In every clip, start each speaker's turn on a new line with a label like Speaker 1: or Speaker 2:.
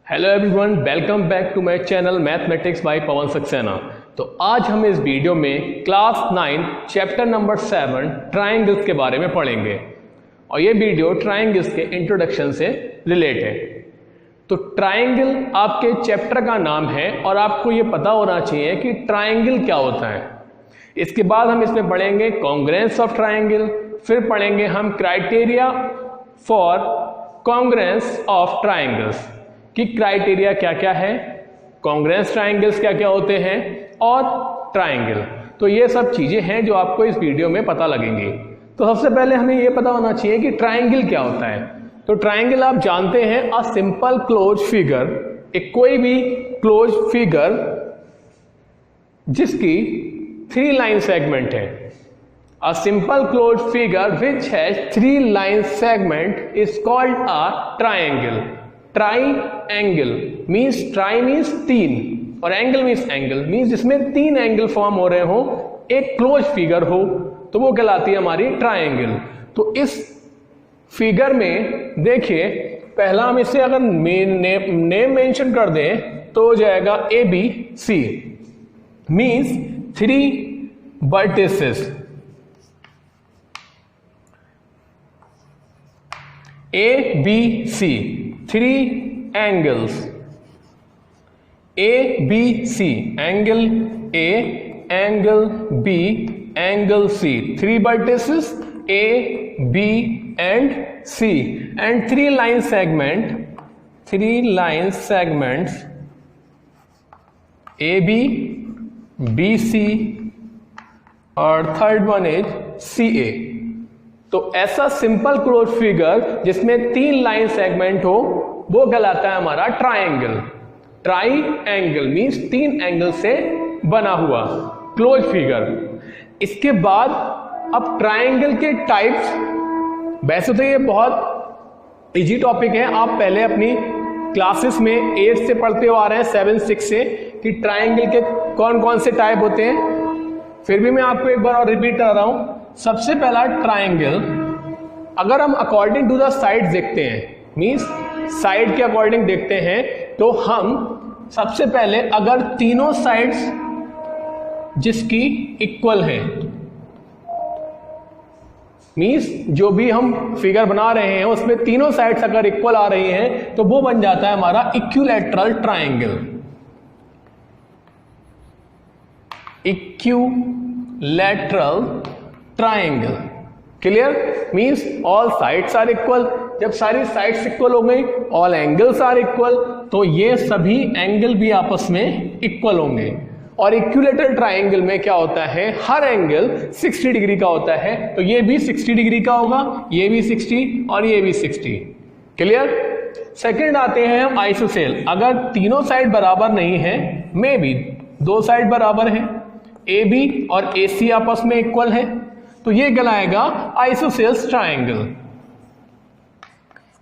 Speaker 1: Hello everyone, welcome back to my channel mathematics by Pawan Saxena. तो आज हम इस वीडियो में क्लास 9 चैप्टर नंबर 7 ट्रायंगल्स के बारे में पढ़ेंगे और ये वीडियो ट्रायंगल्स के इंट्रोडक्शन से रिलेट है। तो ट्रायंगल आपके चैप्टर का नाम है और आपको ये पता होना चाहिए कि ट्रायंगल क्या होता है। इसके बाद हम इसमें पढ़ेंगे कॉन्ग्रुएंस ऑफ ट्रायंगल, फिर पढ़ेंगे हम criteria for congruence of triangles कि क्राइटेरिया क्या क्या है, कॉन्ग्रुएंस ट्रायंगल्स क्या क्या होते हैं और ट्रायंगल। तो ये सब चीजें हैं जो आपको इस वीडियो में पता लगेंगी। तो सबसे पहले हमें ये पता होना चाहिए कि ट्रायंगल क्या होता है। तो ट्रायंगल आप जानते हैं अ सिंपल क्लोज फिगर, एक कोई भी क्लोज फिगर जिसकी 3 लाइन सेगमेंट है। A simple closed figure which has 3 line segment is called a triangle. Triangle means tri means 3 और angle means angle means जिसमें 3 एंगल फॉर्म हो रहे हो, एक क्लोज फिगर हो, तो वो कहलाती है हमारी ट्रायंगल। तो इस फिगर में देखिए, पहला हम इसे अगर नेम मेंशन कर दें तो हो जाएगा ABC means 3 vertices, ABC 3 angles, ABC angle A, angle B, angle C, 3 vertices A, B and C and 3 line segments AB, BC और थर्ड वन इज CA। तो ऐसा सिंपल क्लोज फिगर जिसमें 3 line segment हो वो कहलाता है हमारा triangle. Triangle means 3 angle से बना हुआ क्लोज फिगर। इसके बाद अब ट्रायंगल के टाइप्स, वैसे तो ये बहुत इजी टॉपिक है, आप पहले अपनी क्लासेस में 8 से पढ़ते हो आ रहे हैं, 7, 6 से, कि ट्रायंगल के कौन कौन से टाइप होते हैं। फिर भी मैं आपको एक बार और रिपीट कर रहा हूं। सबसे पहला ट्रायंगल, अगर हम अकॉर्डिंग टू द साइड देखते हैं, मींस साइड के अकॉर्डिंग देखते हैं, तो हम सबसे पहले अगर तीनों साइड्स जिसकी इक्वल है, मींस जो भी हम फिगर बना रहे हैं उसमें तीनों साइड्स अगर इक्वल आ रही हैं तो वो बन जाता है हमारा equilateral triangle. Equilateral triangle, clear? Means all sides are equal. जब सारी साइड्स इक्वल हो गई, ऑल एंगल्स आर इक्वल, तो ये सभी एंगल भी आपस में इक्वल होंगे। और इक्विलैटरल ट्रायंगल में क्या होता है, हर एंगल 60 डिग्री का होता है। तो ये भी 60 डिग्री का होगा, ये भी 60 और ये भी 60, क्लियर? सेकंड आते हैं हम आइसोसेल। अगर तीनों साइड बराबर नहीं है, मे बी 2 साइड बराबर है, AB और AC आपस में इक्वल है, तो ये कहलाएगा आइसोसेल्स ट्रायंगल।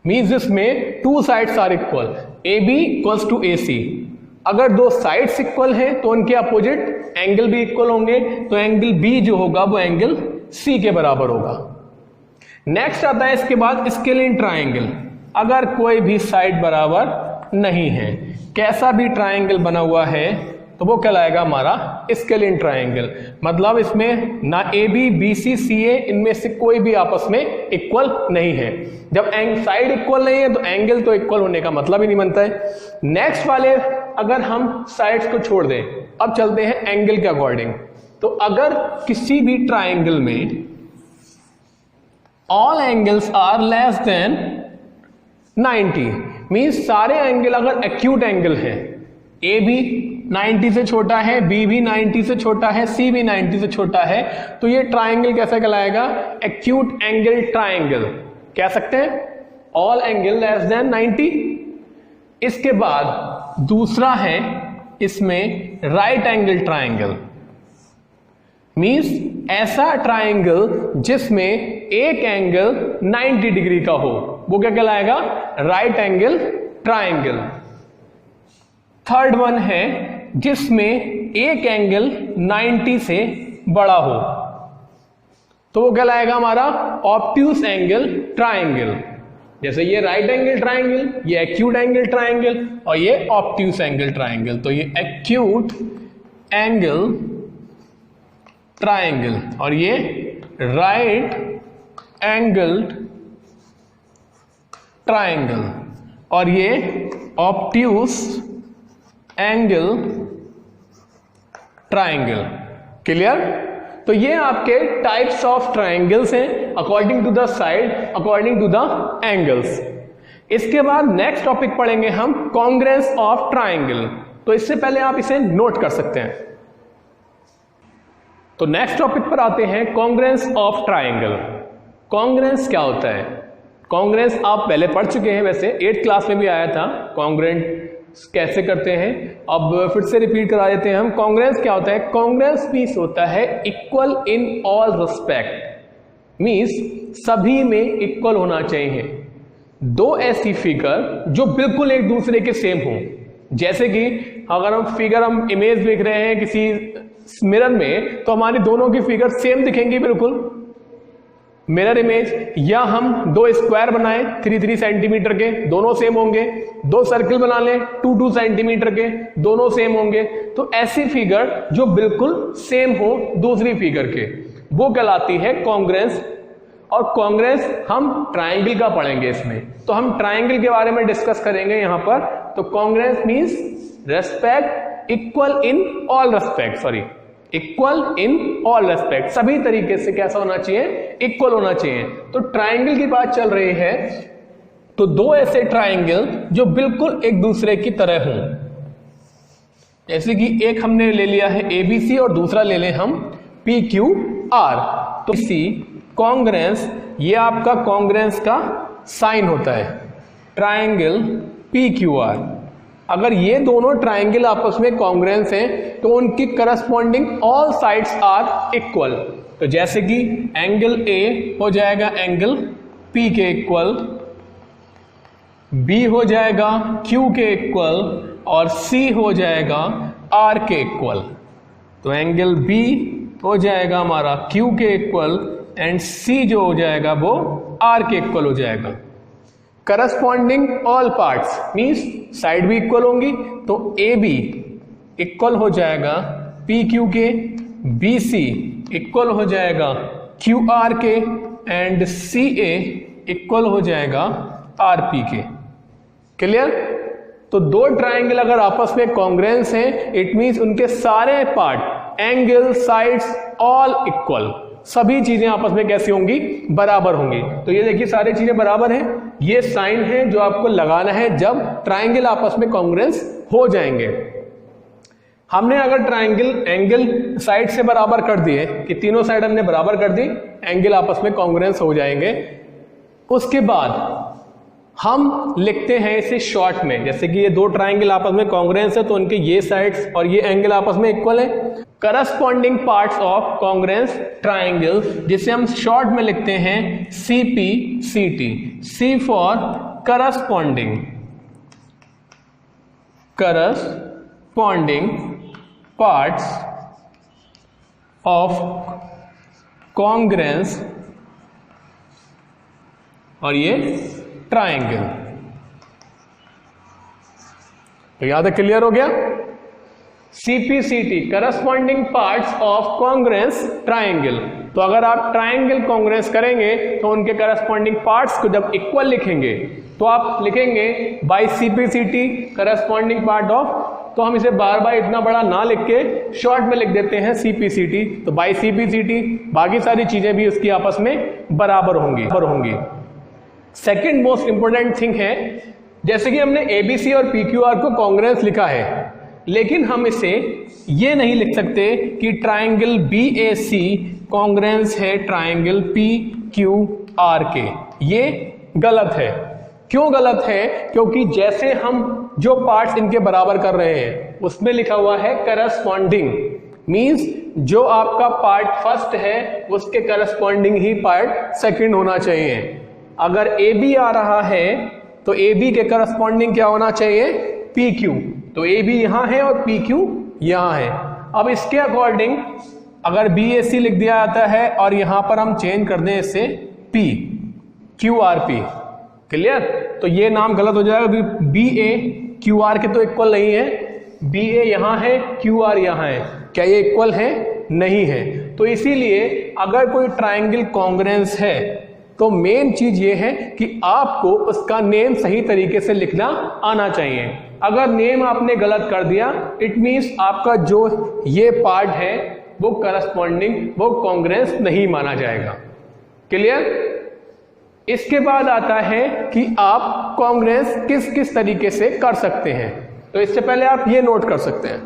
Speaker 1: मींस इसमें 2 sides are equal, AB equals to AC। अगर 2 साइड्स इक्वल हैं तो उनके अपोजिट एंगल भी इक्वल होंगे, तो एंगल B जो होगा वो एंगल C के बराबर होगा। नेक्स्ट आता है इसके बाद स्केलिन ट्रायंगल। अगर कोई भी साइड बराबर नहीं है, कैसा भी ट्रायंगल बना हुआ है, तो वो कहलाएगा हमारा स्केलिन ट्रायंगल। मतलब इसमें ना AB, BC, CA इनमें से कोई भी आपस में इक्वल नहीं है। जब साइड इक्वल नहीं है तो एंगल तो इक्वल होने का मतलब ही नहीं बनता है। नेक्स्ट वाले, अगर हम साइड्स को छोड़ दें, अब चलते हैं एंगल के अकॉर्डिंग। तो अगर किसी भी ट्रायंगल में all angles are less than 90, means सारे एंगल अगर एक्यूट एंगल है, AB 90 से छोटा है, B भी 90 से छोटा है, C भी 90 से छोटा है, तो ये ट्रायंगल कैसा कहलाएगा, एक्यूट एंगल ट्रायंगल कह सकते हैं, ऑल एंगल लेस देन 90। इसके बाद दूसरा है इसमें राइट एंगल ट्रायंगल। मींस ऐसा ट्रायंगल जिसमें एक एंगल 90 डिग्री का हो, वो क्या कहलाएगा, right angle triangle. Third one है जिसमें एक एंगल 90 से बड़ा हो, तो वो कहलाएगा हमारा ऑब्ट्यूस एंगल ट्रायंगल। जैसे ये राइट एंगल ट्राइंगल, ये एक्यूट एंगल ट्राइंगल और ये ऑब्ट्यूस एंगल ट्राइंगल। तो ये एक्यूट एंगल ट्राइंगल और ये राइट एंगल ट्राइंगल और ये ऑब्ट्यूस एंगल ट्राइंगल। क्लियर? तो ये आपके टाइप्स ऑफ ट्राइंगल्स हैं according to the side, according to the angles. इसके बाद नेक्स्ट टॉपिक पढ़ेंगे हम कॉन्ग्रेंस ऑफ ट्राइंगल। तो इससे पहले आप इसे नोट कर सकते हैं। तो नेक्स्ट टॉपिक पर आते हैं कॉन्ग्रेंस ऑफ ट्राइंगल। कॉन्ग्रेंस क्या होता है? कॉन्ग्रेंस आप पहले पढ़ चुके हैं, वैसे 8th क्लास में भी आया था कॉन्ग्रेंट कैसे करते हैं। अब फिर से रिपीट करा देते हैं हम। कॉन्ग्रेंस क्या होता है? कॉन्ग्रेंस मीन्स होता है equal in all respect, means सभी में इक्वल होना चाहिए। दो ऐसी फिगर जो बिल्कुल एक दूसरे के सेम हो, जैसे कि अगर हम इमेज देख रहे हैं किसी मिरर में, तो हमारी दोनों की फिगर सेम दिखेंगी बिल्कुल मिरर इमेज। या हम दो स्क्वायर बनाएं 3-3 सेंटीमीटर के, दोनों सेम होंगे। दो सर्किल बना लें 2-2 सेंटीमीटर के, दोनों सेम होंगे। तो ऐसी फिगर जो बिल्कुल सेम हो दूसरी फिगर के, वो कहलाती है कॉन्ग्रेंस। और कॉन्ग्रेंस हम ट्राइंगल का पढ़ेंगे इसमें, तो हम ट्राइंगल के बारे में डिस्कस करेंगे यहां पर। तो congruence means respect, equal in all respect, equal in all respect, सभी तरीके से कैसा होना चाहिए? इक्वल होना चाहिए। तो ट्राइंगल की बात चल रही है, तो दो ऐसे ट्राइंगल जो बिल्कुल एक दूसरे की तरह हों, जैसे कि एक हमने ले लिया है ABC और दूसरा ले लें हम PQR। तो सी कॉन्ग्रेंस, ये आपका कॉन्ग्रेंस का साइन होता है, ट्राइंगल PQR। अगर ये दोनों ट्राइंगल आपस में कॉन्ग्रेंस हैं तो उनकी corresponding all sides are equal. तो जैसे कि एंगल A हो जाएगा एंगल P के इक्वल, B हो जाएगा Q के इक्वल और C हो जाएगा R के इक्वल। तो एंगल B हो जाएगा हमारा Q के इक्वल एंड C जो हो जाएगा वो R के इक्वल हो जाएगा। Corresponding all parts means side भी इक्वल होंगी, तो AB इक्वल हो जाएगा PQ के, BC इक्वल हो जाएगा QR के एंड CA इक्वल हो जाएगा RP के। क्लियर? तो दो ट्राइंगल अगर आपस में कॉन्ग्रेंस हैं, इट मीन्स उनके सारे part, angle, sides all equal, सभी चीजें आपस में कैसी होंगी? बराबर होंगी। तो ये देखिए सारी चीजें बराबर हैं। ये साइन है जो आपको लगाना है जब ट्राइंगल आपस में कॉन्ग्रेंस हो जाएंगे। हमने अगर ट्राइंगल एंगल साइड से बराबर कर दिए कि तीनों साइड हमने बराबर कर दी, एंगल आपस में कॉन्ग्रेंस हो जाएंगे। उसके बाद हम लिखते हैं इसे शॉर्ट में, जैसे कि ये दो ट्राइंगल आपस में कॉन्ग्रेंस है तो उनके ये साइड्स और ये एंगल आपस में इक्वल है। Corresponding parts of congruence triangle, जिसे हम शॉर्ट में लिखते हैं CPCT। C for corresponding, corresponding parts of congruence और ये ट्राइंगल। तो यहां तक क्लियर हो गया? CPCT corresponding parts of congruence triangle. तो अगर आप ट्राइंगल कॉन्ग्रेंस करेंगे तो उनके करस्पॉन्डिंग पार्ट्स को जब इक्वल लिखेंगे तो आप लिखेंगे by CPCT corresponding part of, तो हम इसे बार बार इतना बड़ा ना लिख के शॉर्ट में लिख देते हैं CPCT। तो बाय CPCT बाकी सारी चीजें भी उसकी आपस में बराबर होंगी। सेकेंड मोस्ट इंपोर्टेंट थिंग है, जैसे कि हमने ABC और PQR को कॉन्ग्रेंस लिखा है, लेकिन हम इसे ये नहीं लिख सकते कि ट्राइंगल BAC कॉन्ग्रेंस है ट्राइंगल PQR के। ये गलत है। क्यों गलत है? क्योंकि जैसे हम जो पार्ट्स इनके बराबर कर रहे हैं उसमें लिखा हुआ है करस्पॉन्डिंग, मींस जो आपका पार्ट फर्स्ट है उसके करस्पॉन्डिंग ही पार्ट सेकंड होना चाहिए। अगर AB आ रहा है तो AB के करस्पॉन्डिंग क्या होना चाहिए? PQ। तो AB यहां है और PQ यहां है। अब इसके अकॉर्डिंग अगर BAC लिख दिया जाता है और यहां पर हम चेंज कर दें इसे P QRP, क्लियर? तो ये नाम गलत हो जाएगा क्योंकि बी ए क्यू आर के तो इक्वल नहीं है, बी ए यहां है, क्यू आर यहां है, क्या ये इक्वल है? नहीं है। तो इसीलिए अगर कोई ट्राइंगल कॉन्ग्रेंस है तो मेन चीज ये है कि आपको उसका नेम सही तरीके से लिखना आना चाहिए। अगर नेम आपने गलत कर दिया, इट मीन्स आपका जो ये पार्ट है वो करस्पॉन्डिंग, वो कॉन्ग्रेंस नहीं माना जाएगा। क्लियर? इसके बाद आता है कि आप कॉन्ग्रेंस किस किस तरीके से कर सकते हैं। तो इससे पहले आप ये नोट कर सकते हैं।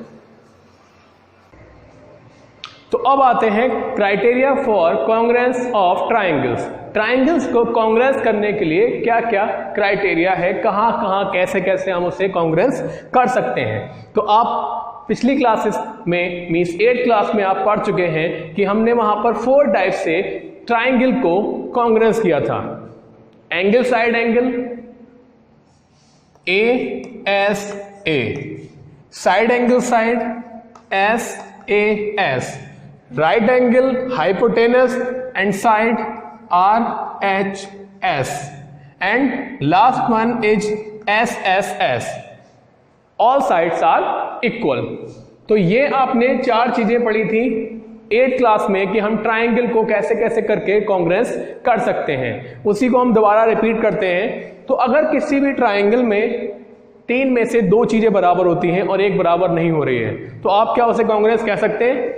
Speaker 1: तो अब आते हैं criteria for congruence of triangles. Triangles को कॉन्ग्रेंस करने के लिए क्या क्या क्राइटेरिया है, कहां कहां कैसे कैसे हम उसे कॉन्ग्रेंस कर सकते हैं। तो आप पिछली क्लासेस में मींस 8th क्लास में आप पढ़ चुके हैं कि हमने वहां पर 4 टाइप से ट्राइंगल को कॉन्ग्रेंस किया था। Angle side angle ASA, side angle side SAS, right angle hypotenuse and side RHS, and last one is SSS, all sides are equal. तो ये आपने 4 चीजें पढ़ी थी 8th क्लास में कि हम ट्राइंगल को कैसे कैसे करके कॉन्ग्रेंस कर सकते हैं। उसी को हम दोबारा रिपीट करते हैं। तो अगर किसी भी ट्राइंगल में 3 में से 2 चीजें बराबर होती हैं और एक बराबर नहीं हो रही है, तो आप क्या उसे कॉन्ग्रेंस कह सकते हैं?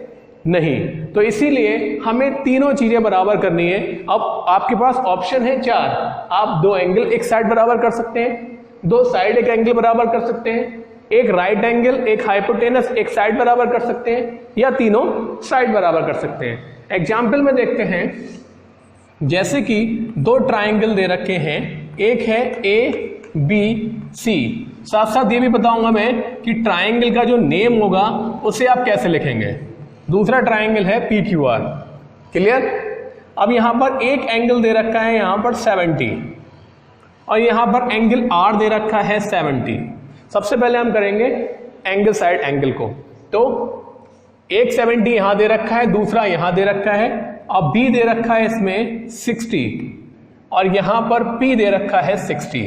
Speaker 1: नहीं। तो इसीलिए हमें तीनों चीजें बराबर करनी है। अब आपके पास ऑप्शन है 4। आप 2 एंगल एक साइड बराबर कर सकते हैं, 2 साइड एक एंगल बराबर कर सकते हैं, एक राइट एंगल एक हाइपोटेनस एक साइड बराबर कर सकते हैं, या तीनों साइड बराबर कर सकते हैं। एग्जाम्पल में देखते हैं, जैसे कि 2 ट्राइंगल दे रखे हैं, एक है ABC। साथ साथ ये भी बताऊंगा मैं कि ट्राइंगल का जो नेम होगा उसे आप कैसे लिखेंगे। दूसरा ट्राइंगल है PQR। क्लियर? अब यहां पर एक एंगल दे रखा है यहां पर 70 और यहां पर एंगल R दे रखा है 70। सबसे पहले हम करेंगे एंगल साइड एंगल को। तो एक 70 यहां दे रखा है, दूसरा यहां दे रखा है, अब B दे रखा है इसमें 60 और यहां पर P दे रखा है 60,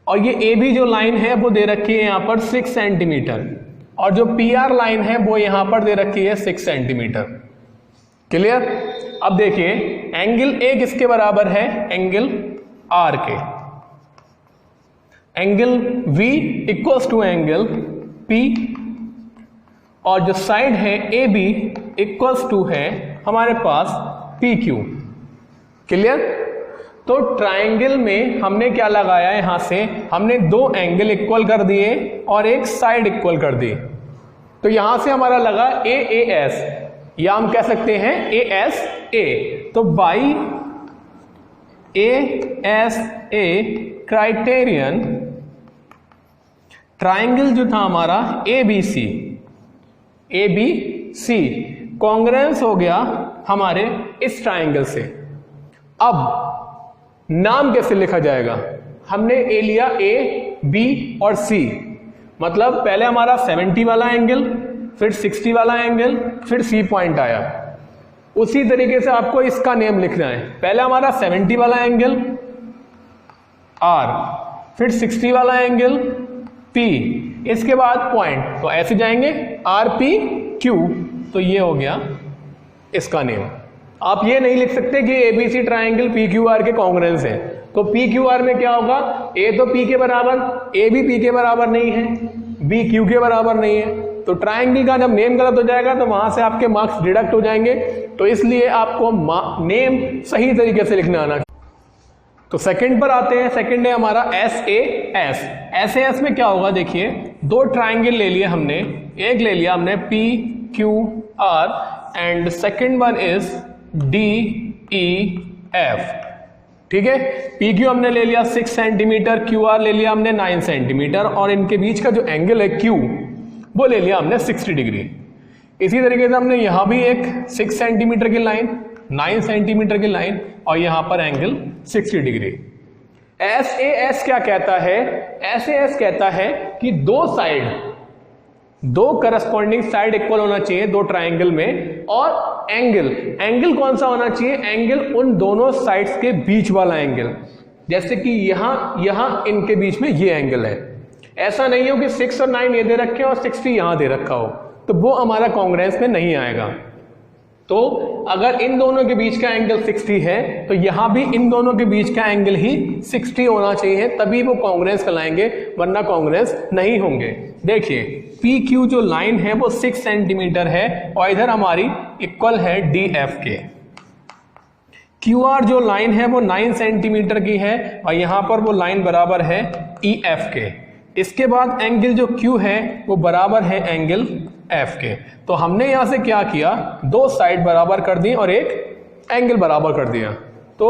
Speaker 1: और ये AB जो लाइन है वो दे रखी है यहां पर 6 सेंटीमीटर, और जो PR लाइन है वो यहां पर दे रखी है 6 सेंटीमीटर। क्लियर? अब देखिए एंगल A किसके बराबर है? एंगल R के। Angle V equals to angle P, और जो साइड है AB इक्वल्स टू है हमारे पास PQ। क्लियर? तो ट्राइंगल में हमने क्या लगाया, यहां से हमने 2 एंगल इक्वल कर दिए और एक साइड इक्वल कर दी। तो यहां से हमारा लगा AAS, या हम कह सकते हैं ASA। तो बाई ASA क्राइटेरियन ट्राइंगल जो था हमारा ABC कॉन्ग्रेंस हो गया हमारे इस ट्राइंगल से। अब नाम कैसे लिखा जाएगा? हमने ए लिया A, B और C, मतलब पहले हमारा 70 वाला एंगल, फिर 60 वाला एंगल, फिर C पॉइंट आया। उसी तरीके से आपको इसका नेम लिखना है। पहले हमारा 70 वाला एंगल R, फिर 60 वाला एंगल P, इसके बाद पॉइंट, तो ऐसे जाएंगे RPQ। तो ये हो गया इसका नेम। आप ये नहीं लिख सकते कि ABC ट्राइंगल PQR के कॉन्ग्रेंस है। तो PQR में क्या होगा? A तो P के बराबर, A भी P के बराबर नहीं है, B Q के बराबर नहीं है। तो ट्राइंगल का जब नेम गलत हो जाएगा तो वहां से आपके मार्क्स डिडक्ट हो जाएंगे। तो इसलिए आपको नेम सही तरीके से लिखना आना। तो सेकंड पर आते हैं। सेकंड है हमारा SAS। SAS में क्या होगा? देखिए 2 ट्राइंगल ले लिए हमने, एक ले लिया हमने PQR and second one is DEF। ठीक है, PQ हमने ले लिया 6 सेंटीमीटर, QR ले लिया हमने 9 सेंटीमीटर, और इनके बीच का जो एंगल है Q वो ले लिया हमने 60 डिग्री। इसी तरीके से हमने यहां भी एक 6 सेंटीमीटर की लाइन, 9 सेंटीमीटर की लाइन, और यहां पर एंगल 60 डिग्री। SAS क्या कहता है? SAS कहता है कि 2 करस्पॉन्डिंग साइड इक्वल होना चाहिए 2 ट्राइंगल में, और एंगल कौन सा होना चाहिए? एंगल उन दोनों साइड्स के बीच वाला एंगल। जैसे कि यहां इनके बीच में ये एंगल है। ऐसा नहीं हो कि 6 और 9 ये दे रखे और 60 यहां दे रखा हो, तो वो हमारा कांग्रेंस में नहीं आएगा। तो अगर इन दोनों के बीच का एंगल 60 है तो यहां भी इन दोनों के बीच का एंगल ही 60 होना चाहिए, तभी वो कांग्रेंस कहलाएंगे, वरना कांग्रेंस नहीं होंगे। देखिए पी क्यू जो लाइन है वो 6 सेंटीमीटर है और इधर हमारी इक्वल है डी एफ के। क्यू आर जो लाइन है वो 9 सेंटीमीटर की है और यहां पर वो लाइन बराबर है ई एफ के। इसके बाद एंगल जो Q है वो बराबर है एंगल F के। तो हमने यहां से क्या किया, दो साइड बराबर कर दी और एक एंगल बराबर कर दिया। तो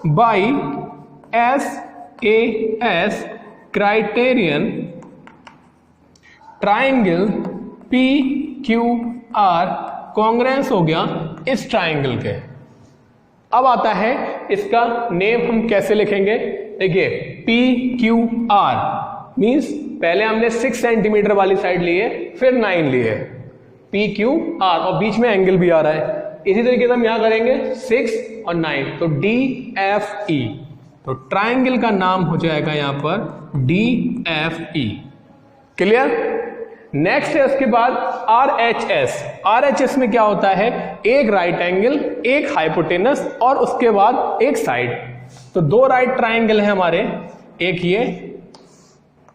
Speaker 1: by SAS criterion triangle PQR Congress हो गया इस ट्राइंगल के। अब आता है इसका नेम हम कैसे लिखेंगे। देखिए PQR मीन्स पहले हमने 6 सेंटीमीटर वाली साइड ली है, फिर 9 ली है, PQR, और बीच में एंगल भी आ रहा है। इसी तरीके से हम यहां करेंगे 6 और 9, तो DFE। तो ट्राइंगल का नाम हो जाएगा यहां पर DFE। क्लियर। नेक्स्ट है उसके बाद RHS। RHS में क्या होता है, एक राइट एंगल, एक हाइपोटेनस और उसके बाद एक साइड। तो दो राइट ट्राइंगल है हमारे, एक ये,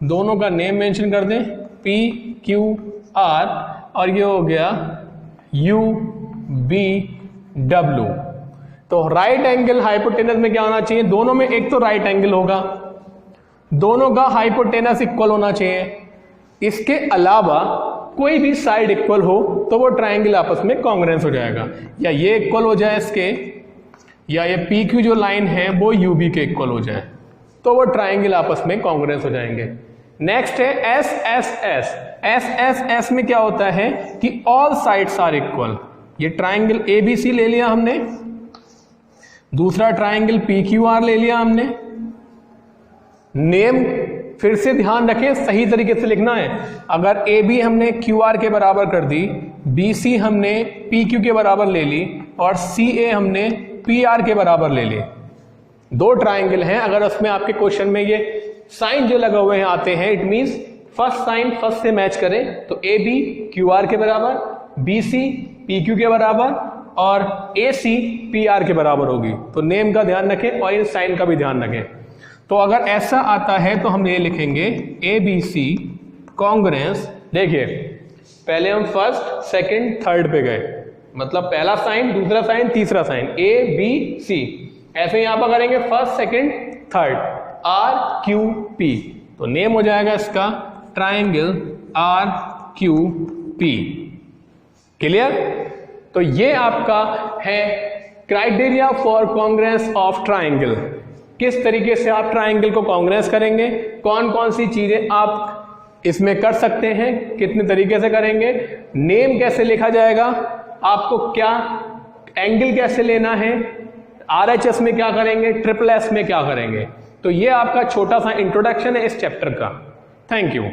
Speaker 1: दोनों का नेम मेंशन कर दें PQR, और ये हो गया UBW। तो राइट एंगल हाइपोटेनस में क्या होना चाहिए, दोनों में एक तो राइट एंगल होगा, दोनों का हाइपोटेनस इक्वल होना चाहिए। इसके अलावा कोई भी साइड इक्वल हो तो वो ट्राइंगल आपस में कांग्रेंस हो जाएगा, या ये इक्वल हो जाए इसके, या ये PQ जो लाइन है वो UB के इक्वल हो जाए, तो वो ट्राइंगल आपस में कांग्रेंस हो जाएंगे। नेक्स्ट है SSS। SSS में क्या होता है कि ऑल साइड्स आर इक्वल। ये ट्राइंगल ABC ले लिया हमने, दूसरा ट्राइंगल PQR ले लिया हमने। नेम फिर से ध्यान रखें, सही तरीके से लिखना है। अगर AB हमने QR के बराबर कर दी, BC हमने PQ के बराबर ले ली और CA हमने PR के बराबर ले ली। दो ट्राइंगल हैं, अगर उसमें आपके क्वेश्चन में ये साइन जो लगा हुए हैं आते हैं, it means first sign first से मैच करें, तो AB QR के बराबर, BC PQ के बराबर और AC PR के बराबर होगी। तो नेम का ध्यान रखें और इन साइन का भी ध्यान रखें। तो अगर ऐसा आता है तो हम ये लिखेंगे ABC कांग्रेंस। देखिए पहले हम फर्स्ट सेकंड थर्ड पे गए, मतलब पहला साइन, दूसरा साइन, तीसरा साइन, ABC। ऐसे यहां पर करेंगे फर्स्ट सेकंड थर्ड, RQP। तो नेम हो जाएगा इसका ट्राइंगल RQP। क्लियर। तो ये आपका है criteria for Congress of triangle. किस तरीके से आप ट्राइंगल को कांग्रेंस करेंगे, कौन कौन सी चीजें आप इसमें कर सकते हैं, कितने तरीके से करेंगे, नेम कैसे लिखा जाएगा, आपको क्या एंगल कैसे लेना है, RHS में क्या करेंगे, SSS में क्या करेंगे। तो ये आपका छोटा सा इंट्रोडक्शन है इस चैप्टर का। Thank you.